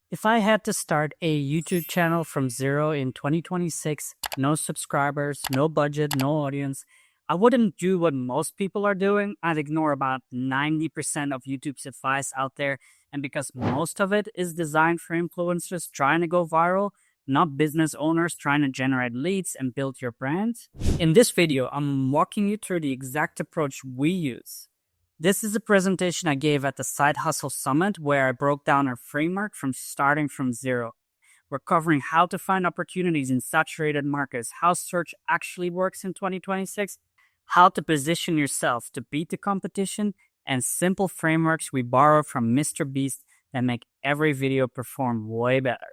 If I had to start a YouTube channel from zero in 2026, no subscribers, no budget, no audience, I wouldn't do what most people are doing. I'd ignore about 90% of YouTube's advice out there. And because most of it is designed for influencers trying to go viral, not business owners trying to generate leads and build your brand. In this video, I'm walking you through the exact approach we use. This is a presentation I gave at the Side Hustle Summit where I broke down our framework from starting from zero. We're covering how to find opportunities in saturated markets, how search actually works in 2026, how to position yourself to beat the competition, and simple frameworks we borrow from Mr. Beast that make every video perform way better.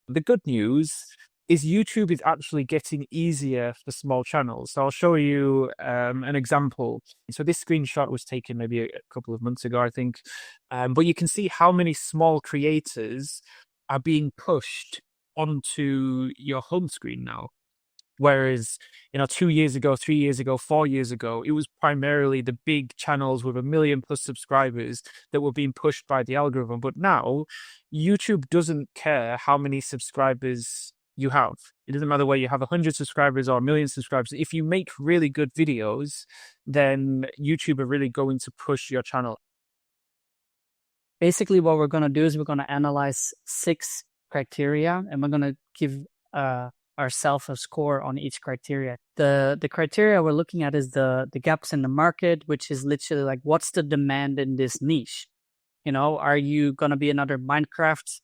The good news is YouTube is actually getting easier for small channels. So I'll show you an example. So this screenshot was taken maybe a couple of months ago, I think. But you can see how many small creators are being pushed onto your home screen now. Whereas, 2 years ago, 3 years ago, 4 years ago, it was primarily the big channels with 1 million plus subscribers that were being pushed by the algorithm. But now, YouTube doesn't care how many subscribers you have. It doesn't matter whether you have 100 subscribers or 1 million subscribers. If you make really good videos, then YouTube are really going to push your channel. Basically, what we're going to do is we're going to analyze 6 criteria and we're going to give ourselves a score on each criteria. The criteria we're looking at is the gaps in the market, which is literally like, what's the demand in this niche? Are you going to be another Minecraft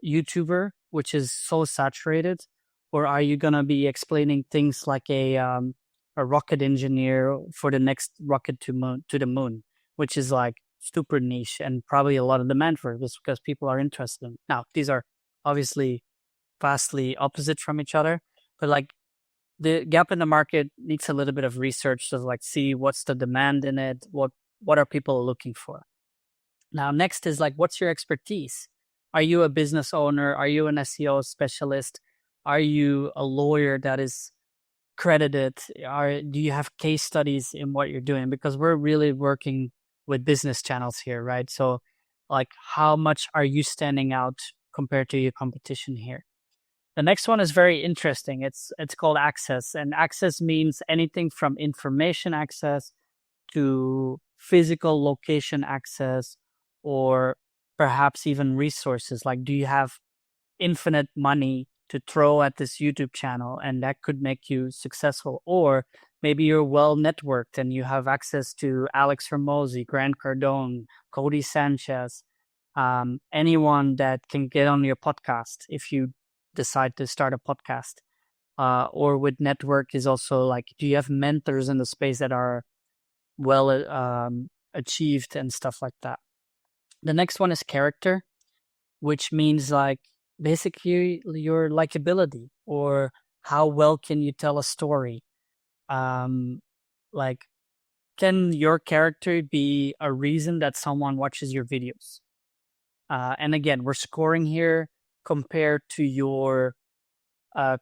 YouTuber, which is so saturated? Or are you going to be explaining things like a rocket engineer for the next rocket to the moon, which is like super niche and probably a lot of demand for it just because people are interested in it. Now, these are obviously vastly opposite from each other, but like the gap in the market needs a little bit of research to like see what's the demand in it, what are people looking for. Now, next is like, what's your expertise? Are you a business owner? Are you an SEO specialist? Are you a lawyer that is credited? Do you have case studies in what you're doing? Because we're really working with business channels here, right? So like, how much are you standing out compared to your competition here? The next one is very interesting. It's called access, and access means anything from information access to physical location access, or perhaps even resources. Like, do you have infinite money to throw at this YouTube channel and that could make you successful? Or maybe you're well networked and you have access to Alex Hormozi, Grant Cardone, Cody Sanchez, anyone that can get on your podcast if you decide to start a podcast. Or with network is also like, do you have mentors in the space that are well achieved and stuff like that? The next one is character, which means like basically your likability, or how well can you tell a story? Like, can your character be a reason that someone watches your videos? And again, we're scoring here compared to your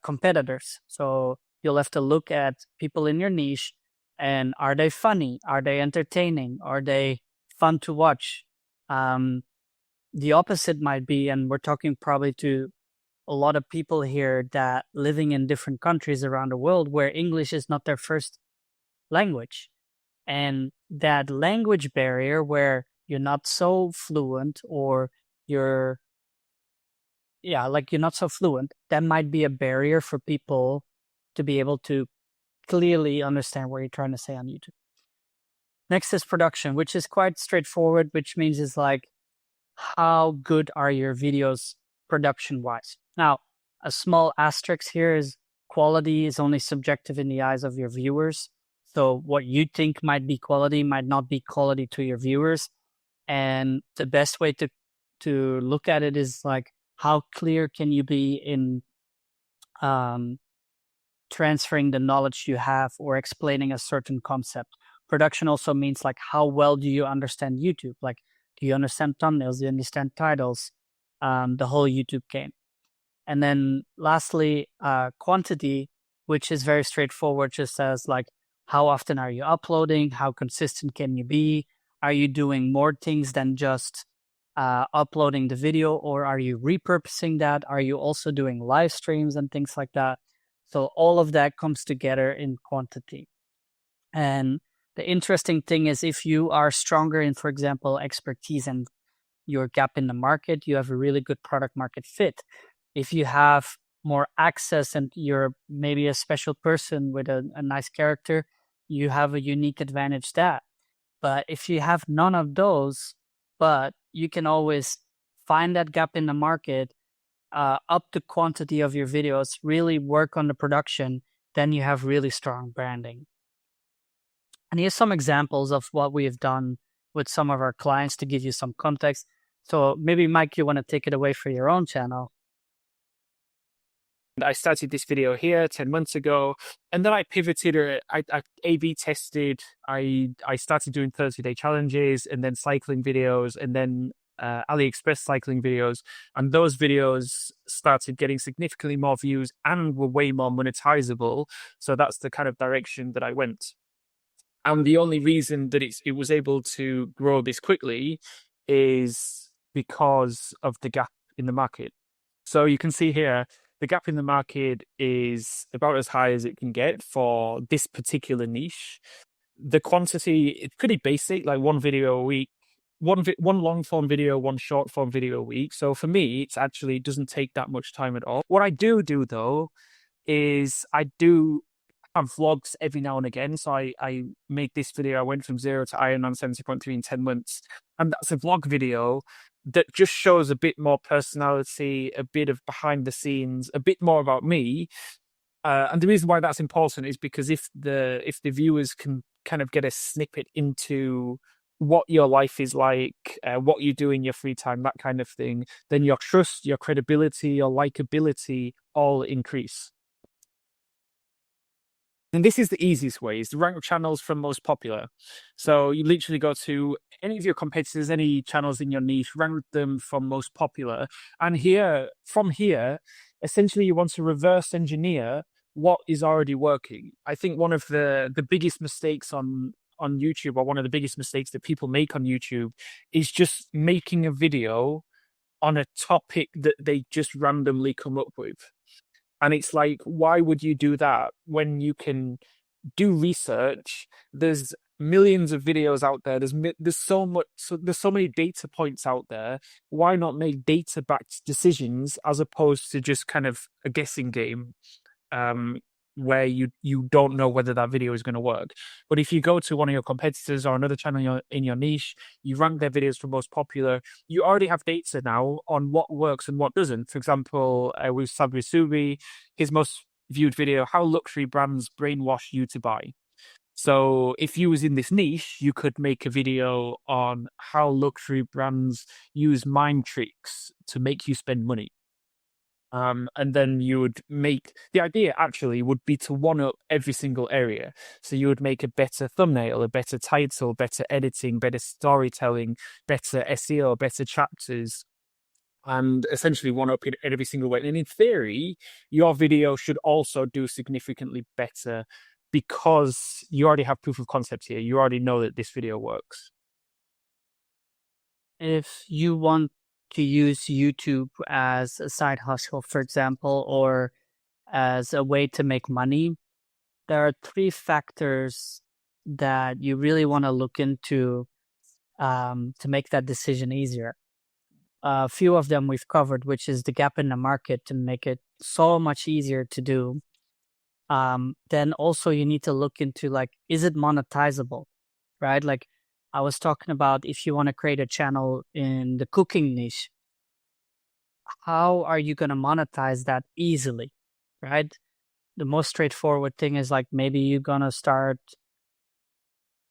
competitors. So you'll have to look at people in your niche and are they funny? Are they entertaining? Are they fun to watch? The opposite might be, and we're talking probably to a lot of people here that living in different countries around the world where English is not their first language. And that language barrier where you're not so fluent, or you're not so fluent, that might be a barrier for people to be able to clearly understand what you're trying to say on YouTube. Next is production, which is quite straightforward, which means it's like, how good are your videos production wise? Now, a small asterisk here is quality is only subjective in the eyes of your viewers. So what you think might be quality might not be quality to your viewers. And the best way to look at it is like, how clear can you be in transferring the knowledge you have or explaining a certain concept? Production also means like, how well do you understand YouTube? Like, do you understand thumbnails? Do you understand titles? The whole YouTube game. And then lastly, quantity, which is very straightforward, just says like, how often are you uploading? How consistent can you be? Are you doing more things than just uploading the video, or are you repurposing that? Are you also doing live streams and things like that? So all of that comes together in quantity. And the interesting thing is, if you are stronger in, for example, expertise and your gap in the market, you have a really good product market fit. If you have more access and you're maybe a special person with a nice character, you have a unique advantage that. But if you have none of those, but you can always find that gap in the market, up the quantity of your videos, really work on the production, then you have really strong branding. And here's some examples of what we have done with some of our clients to give you some context. So maybe, Mike, you want to take it away for your own channel. I started this video here 10 months ago, and then I pivoted, or I A/B tested. I started doing 30-day challenges, and then cycling videos, and then AliExpress cycling videos. And those videos started getting significantly more views and were way more monetizable. So that's the kind of direction that I went. And the only reason that it was able to grow this quickly is because of the gap in the market. So you can see here, the gap in the market is about as high as it can get for this particular niche. The quantity, it's pretty basic, like one video a week, one long form video, one short form video a week. So for me, it doesn't take that much time at all. What I do though, is I do have vlogs every now and again. So I make this video. I went from 0 to Ironman 70.3 in 10 months. And that's a vlog video that just shows a bit more personality, a bit of behind the scenes, a bit more about me. And the reason why that's important is because if the viewers can kind of get a snippet into what your life is like, what you do in your free time, that kind of thing, then your trust, your credibility, your likability all increase. And this is the easiest way, is to rank channels from most popular. So you literally go to any of your competitors, any channels in your niche, rank them from most popular. And from here, essentially you want to reverse engineer what is already working. I think one of the biggest mistakes on YouTube, or one of the biggest mistakes that people make on YouTube, is just making a video on a topic that they just randomly come up with. And it's like, why would you do that when you can do research? There's millions of videos out there. There's so many data points out there. Why not make data-backed decisions as opposed to just kind of a guessing game, where you don't know whether that video is going to work? But if you go to one of your competitors or another channel in your niche, you rank their videos for most popular, you already have data now on what works and what doesn't. For example, with Sabri Subi, his most viewed video, how luxury brands brainwash you to buy. So if you was in this niche, you could make a video on how luxury brands use mind tricks to make you spend money. And then you would make, the idea actually would be to one up every single area. So you would make a better thumbnail, a better title, better editing, better storytelling, better SEO, better chapters, and essentially one up in every single way. And in theory, your video should also do significantly better because you already have proof of concept here. You already know that this video works. If you want to use YouTube as a side hustle, for example, or as a way to make money, there are 3 factors that you really want to look into to make that decision easier. A few of them we've covered, which is the gap in the market to make it so much easier to do. Then also you need to look into, like, is it monetizable, right? Like I was talking about, if you want to create a channel in the cooking niche, how are you going to monetize that easily, right? The most straightforward thing is, like, maybe you're going to start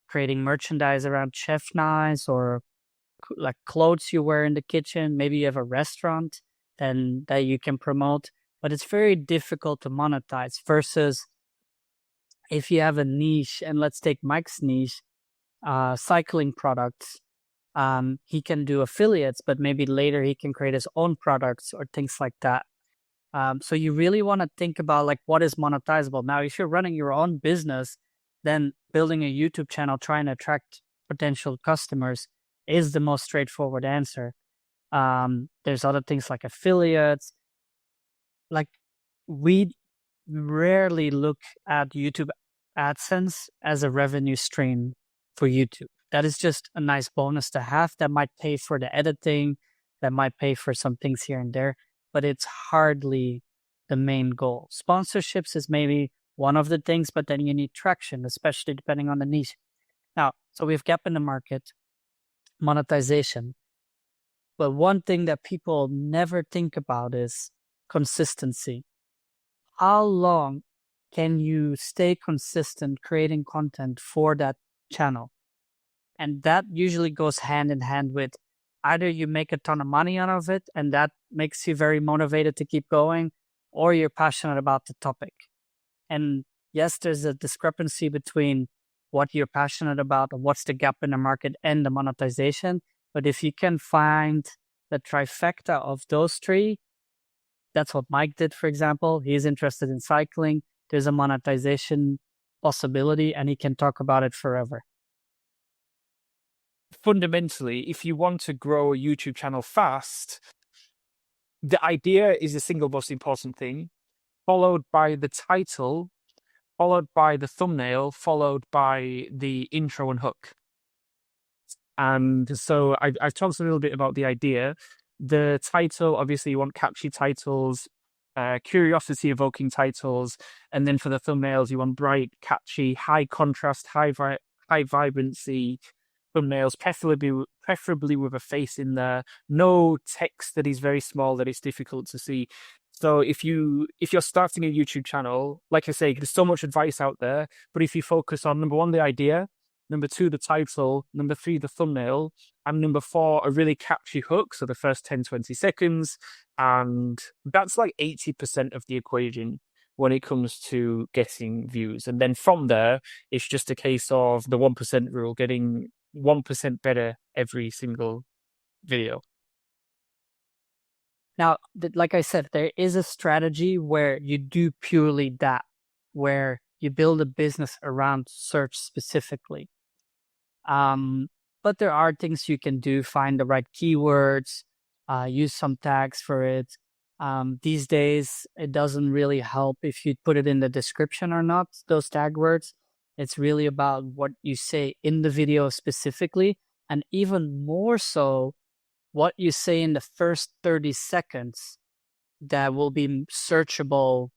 creating merchandise around chef knives, or like clothes you wear in the kitchen. Maybe you have a restaurant then that you can promote, but it's very difficult to monetize versus if you have a niche. And let's take Mike's niche, cycling products. He can do affiliates, but maybe later he can create his own products or things like that. So you really want to think about, like, what is monetizable. Now, if you're running your own business, then building a YouTube channel, trying to attract potential customers is the most straightforward answer. There's other things like affiliates. Like, we rarely look at YouTube AdSense as a revenue stream for YouTube. That is just a nice bonus to have that might pay for the editing, that might pay for some things here and there, but it's hardly the main goal. Sponsorships is maybe one of the things, but then you need traction, especially depending on the niche. Now, so we have gap in the market, monetization. But one thing that people never think about is consistency. How long can you stay consistent creating content for that channel? And that usually goes hand in hand with either you make a ton of money out of it and that makes you very motivated to keep going, or you're passionate about the topic. And yes, there's a discrepancy between what you're passionate about and what's the gap in the market and the monetization. But if you can find the trifecta of those three, that's what Mike did, for example. He's interested in cycling. There's a monetization possibility and he can talk about it forever. Fundamentally, if you want to grow a YouTube channel fast, the idea is the single most important thing, followed by the title, followed by the thumbnail, followed by the intro and hook. And so I've talked a little bit about the idea. The title, obviously, you want catchy titles, curiosity evoking titles, and then for the thumbnails, you want bright, catchy, high contrast, high vibrancy thumbnails, preferably with a face in there, no text that is very small that is difficult to see. So if you're starting a YouTube channel, like I say, there's so much advice out there, but if you focus on number one, the idea, number two, the title, number three, the thumbnail, and number four, a really catchy hook, so the first 10, 20 seconds, and that's like 80% of the equation when it comes to getting views. And then from there, it's just a case of the 1% rule, getting 1% better every single video. Now, like I said, there is a strategy where you do purely that, where you build a business around search specifically. But there are things you can do, find the right keywords, use some tags for it. These days, it doesn't really help if you put it in the description or not, those tag words. It's really about what you say in the video specifically, and even more so, what you say in the first 30 seconds that will be searchable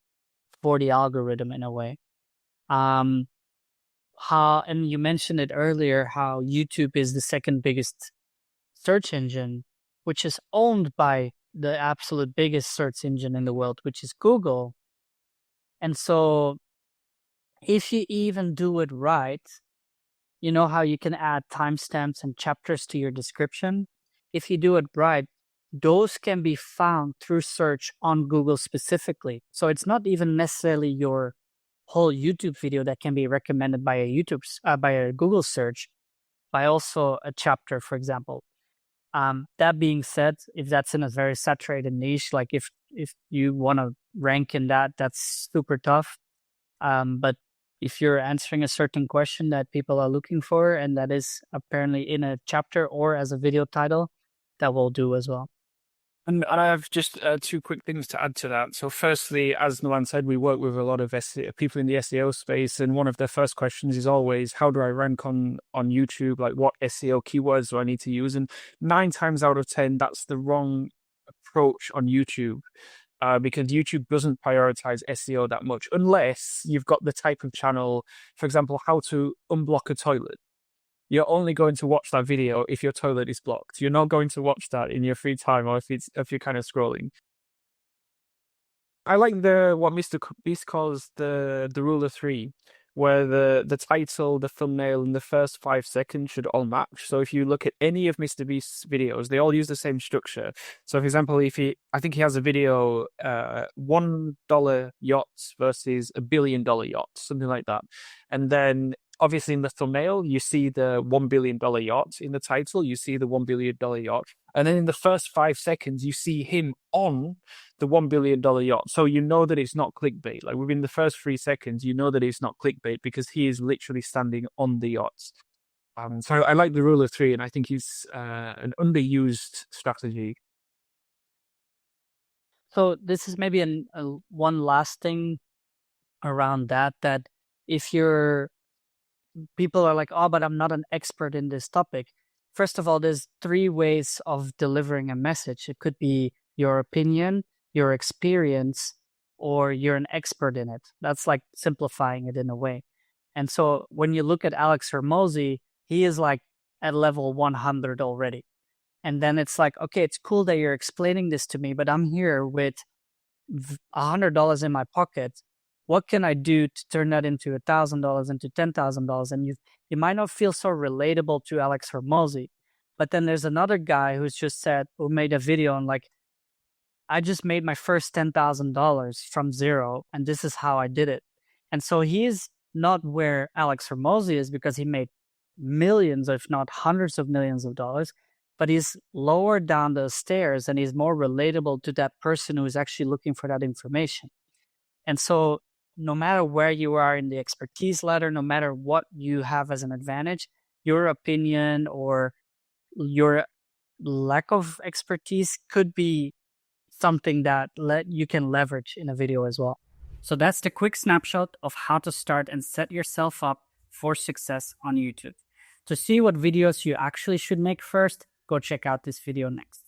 for the algorithm in a way. And you mentioned it earlier, how YouTube is the second biggest search engine, which is owned by the absolute biggest search engine in the world, which is Google. And so if you even do it right, you know how you can add timestamps and chapters to your description? If you do it right, those can be found through search on Google specifically. So it's not even necessarily your whole YouTube video that can be recommended by by a Google search, by also a chapter, for example. That being said, if that's in a very saturated niche, like if you want to rank in that, that's super tough. But if you're answering a certain question that people are looking for, and that is apparently in a chapter or as a video title, that will do as well. And I have just two quick things to add to that. So firstly, as Noan said, we work with a lot of people in the SEO space, and one of their first questions is always, how do I rank on YouTube? Like, what SEO keywords do I need to use? And 9 times out of 10, that's the wrong approach on YouTube. Because YouTube doesn't prioritize SEO that much, unless you've got the type of channel, for example, how to unblock a toilet. You're only going to watch that video if your toilet is blocked. You're not going to watch that in your free time, or if you're kind of scrolling. I like what Mr. Beast calls the rule of 3, where the title, the thumbnail, and the first 5 seconds should all match. So if you look at any of Mr. Beast's videos, they all use the same structure. So for example, I think he has a video, $1 yachts versus $1 billion yachts, something like that. And then obviously in the thumbnail, you see the $1 billion yacht. In the title, you see the $1 billion yacht. And then in the first 5 seconds, you see him on the $1 billion yacht. So you know that it's not clickbait. Like within the first 3 seconds, you know that it's not clickbait because he is literally standing on the yacht. So I like the rule of three, and I think it's an underused strategy. So this is maybe one last thing around that, that if you're people are like, oh, but I'm not an expert in this topic. First of all, there's three ways of delivering a message. It could be your opinion, your experience, or you're an expert in it. That's like simplifying it in a way. And so when you look at Alex Hormozy, he is like at level 100 already. And then it's like, okay, it's cool that you're explaining this to me, but I'm here with $100 in my pocket. What can I do to turn that into $1,000, into $10,000? And you might not feel so relatable to Alex Hormozy, but then there's another guy who made a video on like, I just made my first $10,000 from zero, and this is how I did it. And so he's not where Alex Hormozy is because he made millions, if not hundreds of millions of dollars, but he's lower down the stairs and he's more relatable to that person who is actually looking for that information. And so no matter where you are in the expertise ladder, no matter what you have as an advantage, your opinion or your lack of expertise could be something that you can leverage in a video as well. So that's the quick snapshot of how to start and set yourself up for success on YouTube. To see what videos you actually should make first, go check out this video next.